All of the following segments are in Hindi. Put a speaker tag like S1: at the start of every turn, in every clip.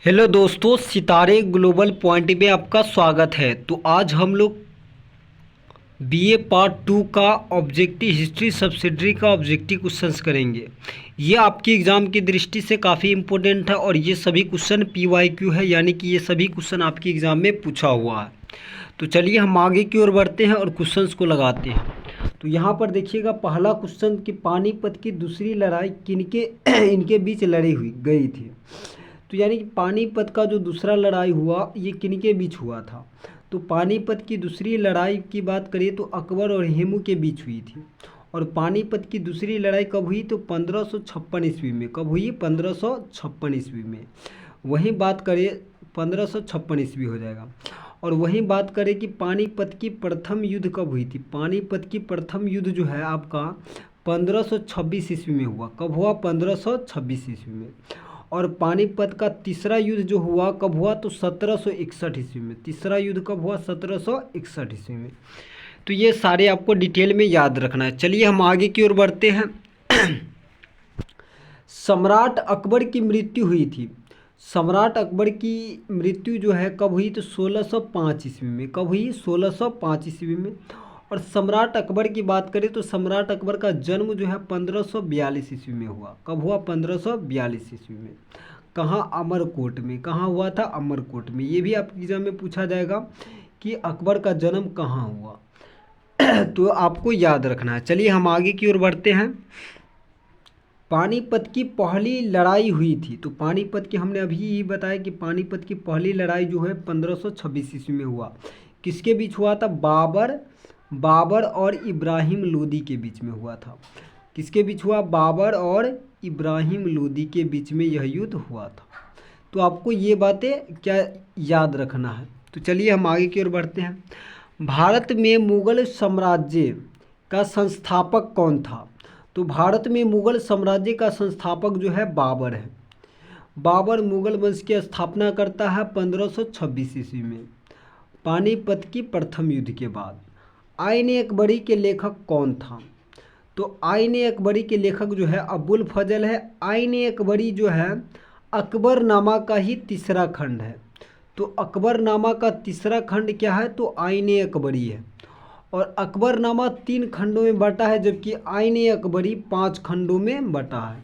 S1: हेलो दोस्तों, सितारे ग्लोबल पॉइंट में आपका स्वागत है। तो आज हम लोग बीए पार्ट 2 का ऑब्जेक्टिव हिस्ट्री सब्सिडरी का ऑब्जेक्टिव क्वेश्चंस करेंगे। ये आपकी एग्ज़ाम की दृष्टि से काफ़ी इम्पोर्टेंट है और ये सभी क्वेश्चन पीवाईक्यू है, यानी कि ये सभी क्वेश्चन आपकी एग्ज़ाम में पूछा हुआ है। तो चलिए हम आगे की ओर बढ़ते हैं और क्वेश्चंस को लगाते हैं। तो यहाँ पर देखिएगा पहला क्वेश्चन कि पानीपत की दूसरी लड़ाई किनके इनके बीच लड़ी हुई गई थी। तो यानी कि पानीपत का जो दूसरा लड़ाई हुआ ये किनके बीच हुआ था। तो पानीपत की दूसरी लड़ाई की बात करें तो अकबर और हेमू के बीच हुई थी। और पानीपत की दूसरी लड़ाई कब हुई तो 1556 ईस्वी में। कब हुई? 1556 ईस्वी में। वहीं बात करें 1556 ईस्वी हो जाएगा। और वहीं बात करें कि पानीपत की प्रथम युद्ध कब हुई थी। पानीपत की प्रथम युद्ध जो है आपका 1526 ईस्वी में हुआ। कब हुआ? 1526 ईस्वी में। और पानीपत का तीसरा युद्ध जो हुआ कब हुआ तो 1761 ईस्वी में। तीसरा युद्ध कब हुआ? 1761 ईस्वी में। तो ये सारे आपको डिटेल में याद रखना है। चलिए हम आगे की ओर बढ़ते हैं। सम्राट अकबर की मृत्यु हुई थी। सम्राट अकबर की मृत्यु जो है कब हुई तो 1605 ईस्वी में। कब हुई? 1605 ईस्वी में। और सम्राट अकबर की बात करें तो सम्राट अकबर का जन्म जो है 1542 ईस्वी में हुआ। कब हुआ? 1542 ईस्वी में। कहाँ? अमरकोट में। कहाँ हुआ था? अमरकोट में। ये भी आपके एग्जाम में पूछा जाएगा कि अकबर का जन्म कहाँ हुआ। तो आपको याद रखना है। चलिए हम आगे की ओर बढ़ते हैं। पानीपत की पहली लड़ाई हुई थी। तो पानीपत की हमने अभी ही बताया कि पानीपत की पहली लड़ाई जो है 1526 ईस्वी में हुआ। किसके बीच हुआ था? बाबर और इब्राहिम लोदी के बीच में हुआ था। किसके बीच हुआ? बाबर और इब्राहिम लोदी के बीच में यह युद्ध हुआ था। तो आपको ये बातें क्या याद रखना है। तो चलिए हम आगे की ओर बढ़ते हैं। भारत में मुगल साम्राज्य का संस्थापक कौन था। तो भारत में मुगल साम्राज्य का संस्थापक जो है बाबर है। बाबर मुगल वंश की स्थापना करता है 1526 ईस्वी में, पानीपत की प्रथम युद्ध के बाद। आईन अकबरी के लेखक कौन था। तो आईन अकबरी के लेखक जो है अबुल फजल है। आईन अकबरी जो है अकबरनामा का ही तीसरा खंड है। तो अकबरनामा का तीसरा खंड क्या है तो आईन अकबरी है। और अकबरनामा 3 खंडों में बटा है, जबकि आईन अकबरी 5 खंडों में बटा है।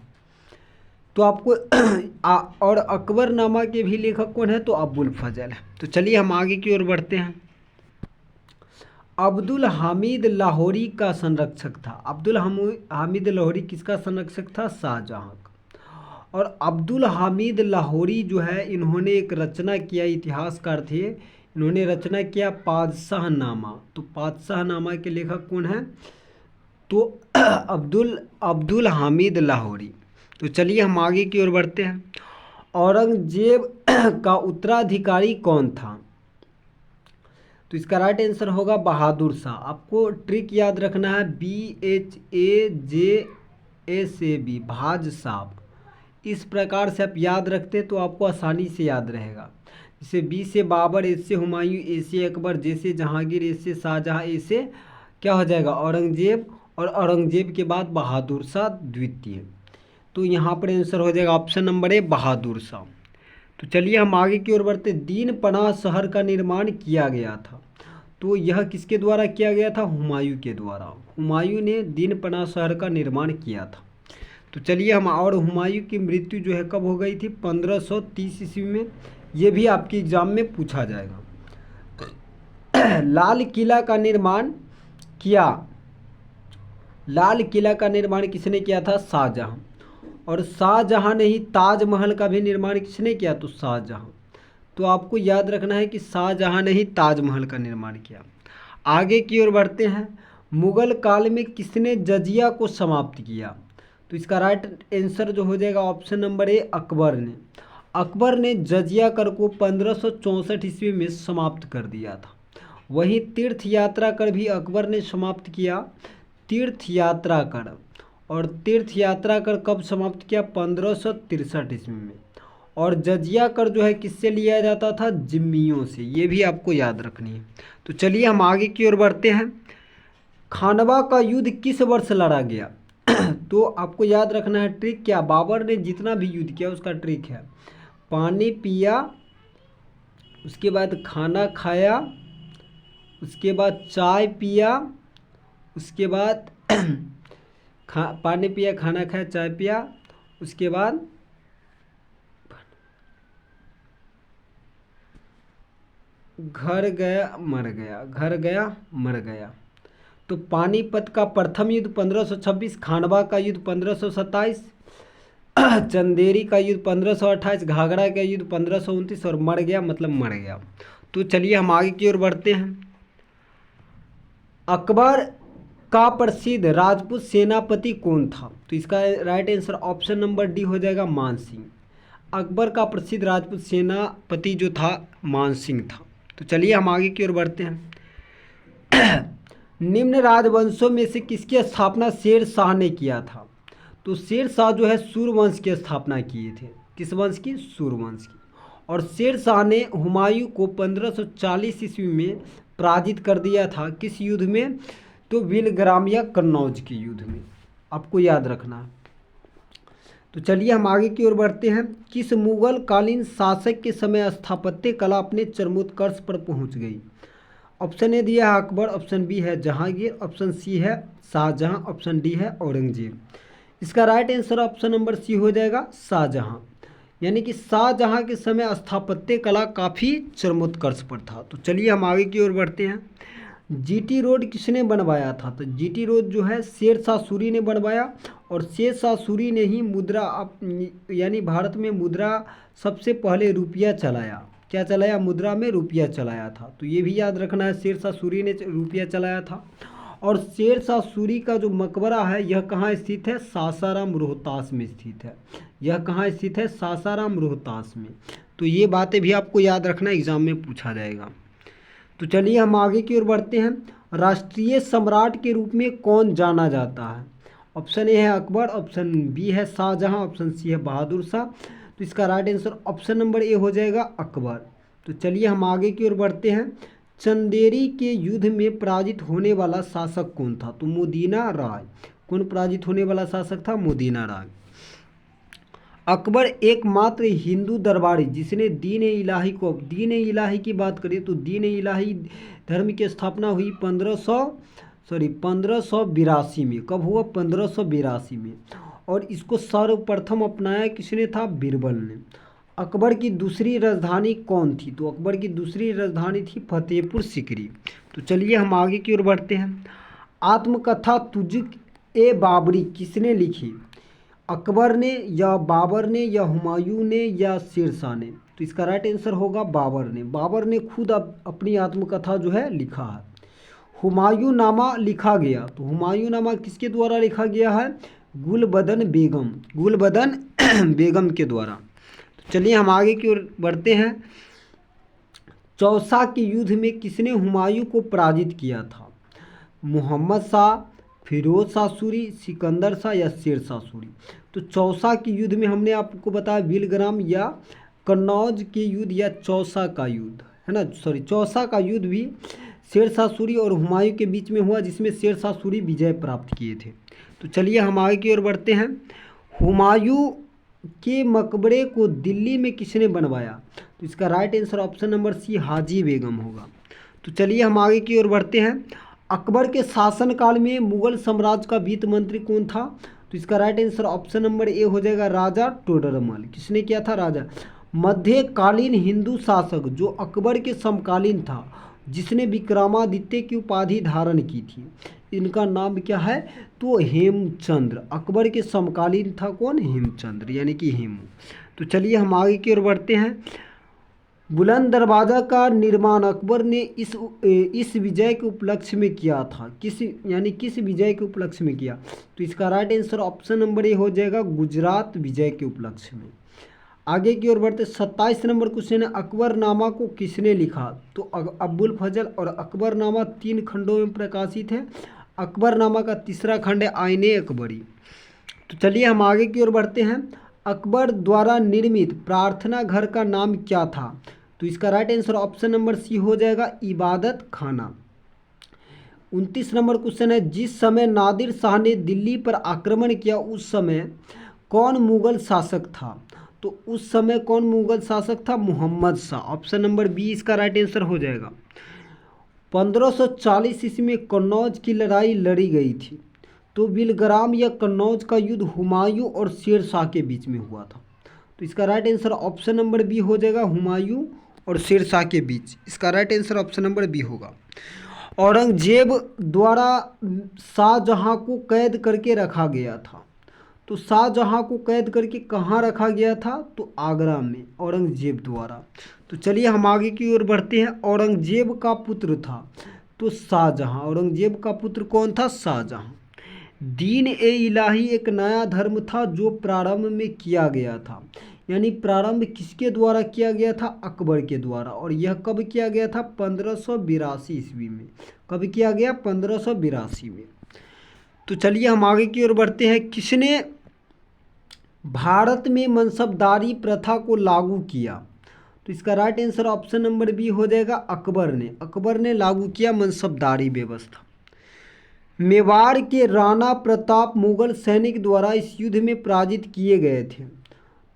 S1: तो आपको और अकबरनामा के भी लेखक कौन है तो अबुल फजल है। तो चलिए हम आगे की ओर बढ़ते हैं। अब्दुल हामिद लाहौरी का संरक्षक था। अब्दुल हामिद लाहौरी किसका संरक्षक था? शाहजहां का। और अब्दुल हामिद लाहौरी जो है इन्होंने एक रचना किया, इतिहासकार थे। इन्होंने रचना किया पादशाहनामा। तो पादशाहनामा के लेखक कौन है तो अब्दुल हामिद लाहौरी। तो चलिए हम आगे की ओर बढ़ते हैं। औरंगजेब का उत्तराधिकारी कौन था। तो इसका राइट आंसर होगा बहादुर शाह। आपको ट्रिक याद रखना है BHAJSAB, भाज साहब। इस प्रकार से आप याद रखते तो आपको आसानी से याद रहेगा। जैसे बी से बाबर, ए से हुमायूं, ए से अकबर, जे से जहांगीर, ए से शाहजहां, ए से क्या हो जाएगा औरंगजेब, और औरंगजेब के बाद बहादुर शाह द्वितीय। तो यहाँ पर आंसर हो जाएगा option number A, Bahadur Shah. तो चलिए हम आगे की ओर बढ़ते। दीन पनाह शहर का निर्माण किया गया था। तो यह किसके द्वारा किया गया था? हुमायूं के द्वारा। हुमायूं ने दीन पनाह शहर का निर्माण किया था। तो चलिए हम, और हुमायूं की मृत्यु जो है कब हो गई थी? 1530 ईस्वी में। ये भी आपके एग्जाम में पूछा जाएगा। लाल किला का निर्माण किया। लाल किला का निर्माण किसने किया था? शाहजहां। और शाहजहां ने ही ताजमहल का भी निर्माण किसने किया? तो शाहजहां। तो आपको याद रखना है कि शाहजहां ने ही ताजमहल का निर्माण किया। आगे की ओर बढ़ते हैं। मुगल काल में किसने जजिया को समाप्त किया। तो इसका राइट आंसर जो हो जाएगा ऑप्शन नंबर ए, अकबर ने। अकबर ने जजिया कर को 1564 ईस्वी में समाप्त कर दिया था। वहीं तीर्थ यात्रा कर भी अकबर ने समाप्त किया। तीर्थ यात्रा कर, और तीर्थ यात्रा कर कब समाप्त किया? 1563 ईस्वी में। और जजिया कर जो है किससे लिया जाता था? जिम्मियों से। ये भी आपको याद रखनी है। तो चलिए हम आगे की ओर बढ़ते हैं। खानवा का युद्ध किस वर्ष लड़ा गया। तो आपको याद रखना है ट्रिक क्या, बाबर ने जितना भी युद्ध किया उसका ट्रिक है। पानी पिया, उसके बाद खाना खाया, उसके बाद चाय पिया, उसके बाद पानी पिया, खाना खाया, चाय पिया, उसके बाद घर गया मर गया, घर गया मर गया। तो पानीपत का प्रथम युद्ध 1526, खानवा का युद्ध 1527, चंदेरी का युद्ध 1528, घाघरा का युद्ध 1529 और मर गया मतलब मर गया। तो चलिए हम आगे की ओर बढ़ते हैं। अकबर का प्रसिद्ध राजपूत सेनापति कौन था? तो इसका right answer option number D हो जाएगा मान सिंह। अकबर का प्रसिद्ध राजपूत सेनापति जो था मान सिंह था। तो चलिए हम आगे की ओर बढ़ते हैं। निम्न राजवंशों में से किसकी स्थापना शेर शाह ने किया था? तो शेर शाह जो है सूर्यवंश की स्थापना किए थे। किस वंश की? सूर्यवंश की। और शेर शाह ने हुमायूं को 1540 ईस्वी में पराजित कर दिया था। किस युद्ध में? तो विलग्राम या कन्नौज के युद्ध में, आपको याद रखना है। तो चलिए हम आगे की ओर बढ़ते हैं। किस मुगल कालीन शासक के समय स्थापत्य कला अपने चरमोत्कर्ष पर पहुंच गई? ऑप्शन ए दिया है अकबर, ऑप्शन बी है जहांगीर, ऑप्शन सी है शाहजहां, ऑप्शन डी है औरंगजेब। इसका right answer option number C हो जाएगा शाहजहां। यानी कि शाहजहां के समय स्थापत्य कला काफ़ी चरमोत्कर्ष पर था। तो चलिए हम आगे की ओर बढ़ते हैं। जीटी रोड किसने बनवाया था? तो जीटी रोड जो है शेरशाह सूरी ने बनवाया। और शेरशाह सूरी ने ही मुद्रा यानी भारत में मुद्रा सबसे पहले रुपया चलाया। क्या चलाया? मुद्रा में रुपया चलाया था। तो ये भी याद रखना है, शेरशाह सूरी ने रुपया चलाया था। और शेरशाह सूरी का जो मकबरा है यह कहाँ स्थित है? सासाराम रोहतास में स्थित है। यह कहाँ स्थित है? सासाराम रोहतास में। तो ये बातें भी आपको याद रखना, एग्जाम में पूछा जाएगा। तो चलिए हम आगे की ओर बढ़ते हैं। राष्ट्रीय सम्राट के रूप में कौन जाना जाता है? ऑप्शन ए है अकबर, ऑप्शन बी है शाहजहां, ऑप्शन सी है बहादुर शाह। तो इसका right answer option number A हो जाएगा अकबर। तो चलिए हम आगे की ओर बढ़ते हैं। चंदेरी के युद्ध में पराजित होने वाला शासक कौन था? तो मोदीना राय। कौन पराजित होने वाला शासक था? मोदीना राय। अकबर एकमात्र हिंदू दरबारी जिसने दीन इलाही को, दीन इलाही की बात करें तो दीन इलाही धर्म की स्थापना हुई 1582 में। कब हुआ? 1582 में। और इसको सर्वप्रथम अपनाया किसने था? बीरबल ने। अकबर की दूसरी राजधानी कौन थी? तो अकबर की दूसरी राजधानी थी फतेहपुर सीकरी। तो चलिए हम आगे की ओर बढ़ते हैं। आत्मकथा तुझ ए बाबरी किसने लिखी? अकबर ने या बाबर ने या हुमायूं ने या शेरशाह ने? तो इसका राइट आंसर होगा बाबर ने। बाबर ने खुद अपनी आत्मकथा जो है लिखा है। हुमायूं नामा लिखा गया, तो हुमायूं नामा किसके द्वारा लिखा गया है? गुलबदन बेगम, गुलबदन बेगम के द्वारा। तो चलिए हम आगे की ओर बढ़ते हैं। चौसा के युद्ध में किसने हुमायूं को पराजित किया था? मोहम्मद शाह, फिरोज शाह सूरी, सिकंदर शाह या शेरशाह सूरी? तो चौसा के युद्ध में हमने आपको बताया विलग्राम या कन्नौज के युद्ध या चौसा का युद्ध, है ना। चौसा का युद्ध भी शेरशाह सूरी और हुमायूं के बीच में हुआ, जिसमें शेरशाह सूरी विजय प्राप्त किए थे। तो चलिए हम आगे की ओर बढ़ते हैं। हुमायूं के मकबरे को दिल्ली में किसने बनवाया? तो इसका right answer option number C Haji Begum होगा। तो चलिए हम आगे की ओर बढ़ते हैं। अकबर के शासनकाल में मुगल साम्राज्य का वित्त मंत्री कौन था? तो इसका right answer option number A हो जाएगा राजा टोडरमल। किसने किया था? राजा। मध्यकालीन हिंदू शासक जो अकबर के समकालीन था, जिसने विक्रमादित्य की उपाधि धारण की थी, इनका नाम क्या है? तो हेमचंद्र। अकबर के समकालीन था कौन? हेमचंद्र, यानी कि हेमू। तो चलिए हम आगे की ओर बढ़ते हैं। बुलंद दरवाज़ा का निर्माण अकबर ने इस विजय के उपलक्ष्य में किया था। किस विजय के उपलक्ष्य में किया? तो इसका right answer option number A हो जाएगा गुजरात विजय के उपलक्ष्य में। आगे की ओर बढ़ते 27 नंबर क्वेश्चन है। अकबरनामा को किसने लिखा? तो अब्बुल फजल। और अकबरनामा 3 खंडों में प्रकाशित है। अकबरनामा का तीसरा खंड है आईने अकबरी। तो चलिए हम आगे की ओर बढ़ते हैं। अकबर द्वारा निर्मित प्रार्थना घर का नाम क्या था? तो इसका right answer option number C हो जाएगा इबादत खाना। 29 नंबर क्वेश्चन है। जिस समय नादिर शाह ने दिल्ली पर आक्रमण किया उस समय कौन मुगल शासक था? तो उस समय कौन मुगल शासक था? Mohammad Shah. Option number B इसका राइट आंसर हो जाएगा। 1540 ईस्वी में कन्नौज की लड़ाई लड़ी गई थी। तो बिलग्राम या कन्नौज का युद्ध हुमायूं और शेर शाह के बीच में हुआ था। तो इसका right answer option number B हो जाएगा, हुमायूं और शेर शाह के बीच। इसका right answer option number B होगा। औरंगजेब द्वारा शाहजहां को कैद करके रखा गया था। तो शाहजहां को कैद करके कहाँ रखा गया था? तो आगरा में, औरंगजेब द्वारा। तो चलिए हम आगे की ओर बढ़ते हैं। औरंगजेब का पुत्र था तो शाहजहां। औरंगजेब का पुत्र कौन था? शाहजहां। दीन ए इलाही एक नया धर्म था जो प्रारंभ में किया गया था। यानी प्रारंभ किसके द्वारा किया गया था? अकबर के द्वारा। और यह कब किया गया था? 1582 ईस्वी में। कब किया गया? 1582 में। तो चलिए हम आगे की ओर बढ़ते हैं। किसने भारत में मनसबदारी प्रथा को लागू किया? तो इसका right answer option number B हो जाएगा, अकबर ने। अकबर ने लागू किया मनसबदारी व्यवस्था। मेवाड़ के राणा प्रताप मुगल सैनिक द्वारा इस युद्ध में पराजित किए गए थे।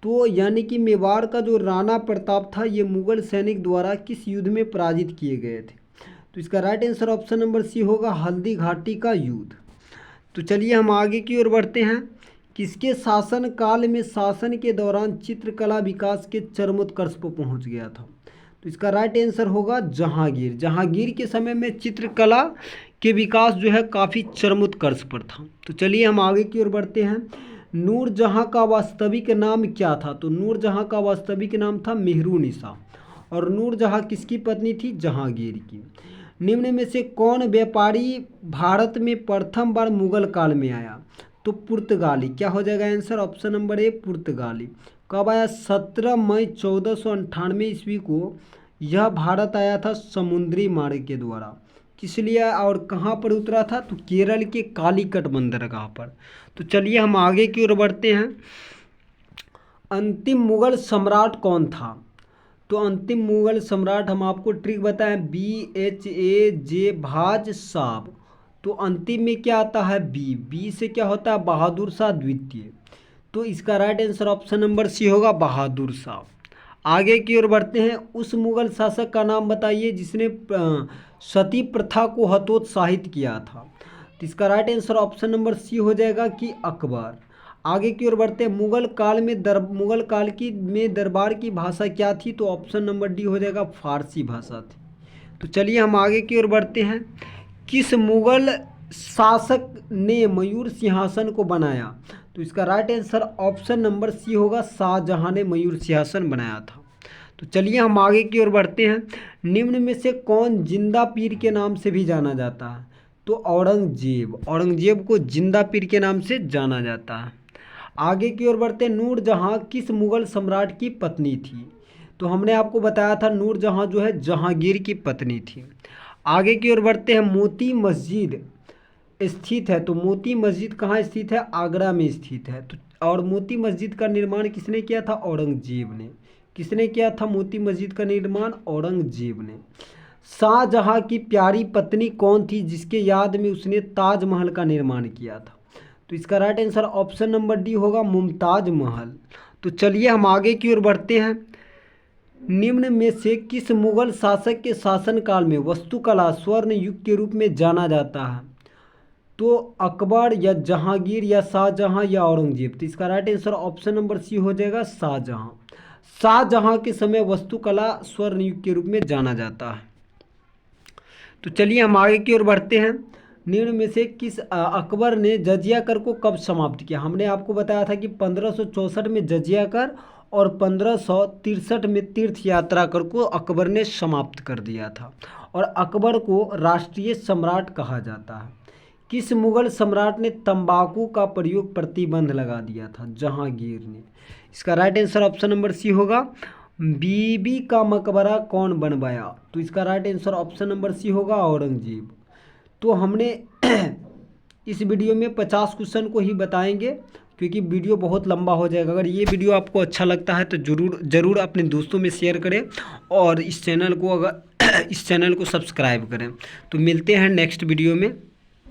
S1: तो यानी कि मेवाड़ का जो राणा प्रताप था ये मुगल सैनिक द्वारा किस युद्ध में पराजित किए गए थे? तो इसका right answer option number C होगा, हल्दी घाटी का युद्ध। तो चलिए हम आगे की ओर बढ़ते हैं। किसके शासन काल में शासन के दौरान चित्रकला विकास के चरमोत्कर्ष पर पहुंच गया था? तो इसका राइट आंसर होगा जहांगीर। जहांगीर के समय में चित्रकला के विकास जो है काफ़ी चरमोत्कर्ष पर था। तो चलिए हम आगे की ओर बढ़ते हैं। नूरजहां का वास्तविक नाम क्या था? तो नूरजहां का वास्तविक नाम था मेहरुनिसा। और नूरजहां किसकी पत्नी थी? जहांगीर की। निम्न में से कौन व्यापारी भारत में प्रथम बार मुगल काल में आया? तो पुर्तगाली। क्या हो जाएगा आंसर? ऑप्शन नंबर ए, पुर्तगाली। कब आया? 17 मई 1498 ईस्वी को यह भारत आया था समुद्री मार्ग के द्वारा। किस लिए और कहाँ पर उतरा था? तो केरल के कालीकट बंदरगाह पर। तो चलिए हम आगे की ओर बढ़ते हैं। अंतिम मुगल सम्राट कौन था? तो अंतिम मुगल सम्राट हम आपको ट्रिक बताएं, BHAJ भाज साहब। तो अंतिम में क्या आता है? बी से क्या होता है? बहादुर शाह द्वितीय। तो इसका right answer option number C होगा, बहादुर शाह। आगे की ओर बढ़ते हैं। उस मुगल शासक का नाम बताइए जिसने सती प्रथा को हतोत्साहित किया था। तो इसका right answer option number C हो जाएगा कि अकबर। आगे की ओर बढ़ते हैं। मुगल काल में दरबार की भाषा क्या थी? तो ऑप्शन नंबर डी हो जाएगा, फारसी भाषा थी। तो चलिए हम आगे की ओर बढ़ते हैं। किस मुगल शासक ने मयूर सिंहासन को बनाया? तो इसका right answer option number C होगा, शाहजहां ने मयूर सिंहासन बनाया था। तो चलिए हम आगे की ओर बढ़ते हैं। निम्न में से कौन जिंदा पीर के नाम से भी जाना जाता है? तो औरंगजेब। औरंगजेब को जिंदा पीर के नाम से जाना जाता है। आगे की ओर बढ़ते हैं। नूरजहां किस मुगल सम्राट की पत्नी थी? तो हमने आपको बताया था नूरजहां जो है जहांगीर की पत्नी थी। आगे की ओर बढ़ते हैं। मोती मस्जिद स्थित है। तो मोती मस्जिद कहाँ स्थित है? आगरा में स्थित है। तो और मोती मस्जिद का निर्माण किसने किया था? औरंगजेब ने। किसने किया था मोती मस्जिद का निर्माण? औरंगजेब ने। शाहजहां की प्यारी पत्नी कौन थी जिसके याद में उसने ताजमहल का निर्माण किया था? तो इसका right answer option number D होगा, मुमताज महल। तो चलिए हम आगे की ओर बढ़ते हैं। निम्न में से किस मुगल शासक के शासनकाल में वास्तुकला स्वर्ण युग के रूप में जाना जाता है? तो अकबर या जहांगीर या शाहजहां या औरंगजेब। तो इसका right answer option number C हो जाएगा, शाहजहां। शाहजहां के समय वास्तुकला स्वर्ण युग के रूप में जाना जाता है। तो चलिए हम आगे की ओर बढ़ते हैं। निम्न में से किस अकबर ने जजिया कर को कब समाप्त किया? हमने आपको बताया था कि 1564 में जजिया कर और 1563 में तीर्थ यात्रा कर को अकबर ने समाप्त कर दिया था। और अकबर को राष्ट्रीय सम्राट कहा जाता है। किस मुगल सम्राट ने तंबाकू का प्रयोग प्रतिबंध लगा दिया था? जहांगीर ने। इसका right answer option number C होगा। बीबी का मकबरा कौन बनवाया? तो इसका right answer option number C होगा, औरंगजेब। तो हमने इस वीडियो में 50 क्वेश्चन को ही बताएंगे क्योंकि वीडियो बहुत लंबा हो जाएगा। अगर ये वीडियो आपको अच्छा लगता है तो ज़रूर अपने दोस्तों में शेयर करें और इस चैनल को सब्सक्राइब करें। तो मिलते हैं नेक्स्ट वीडियो में।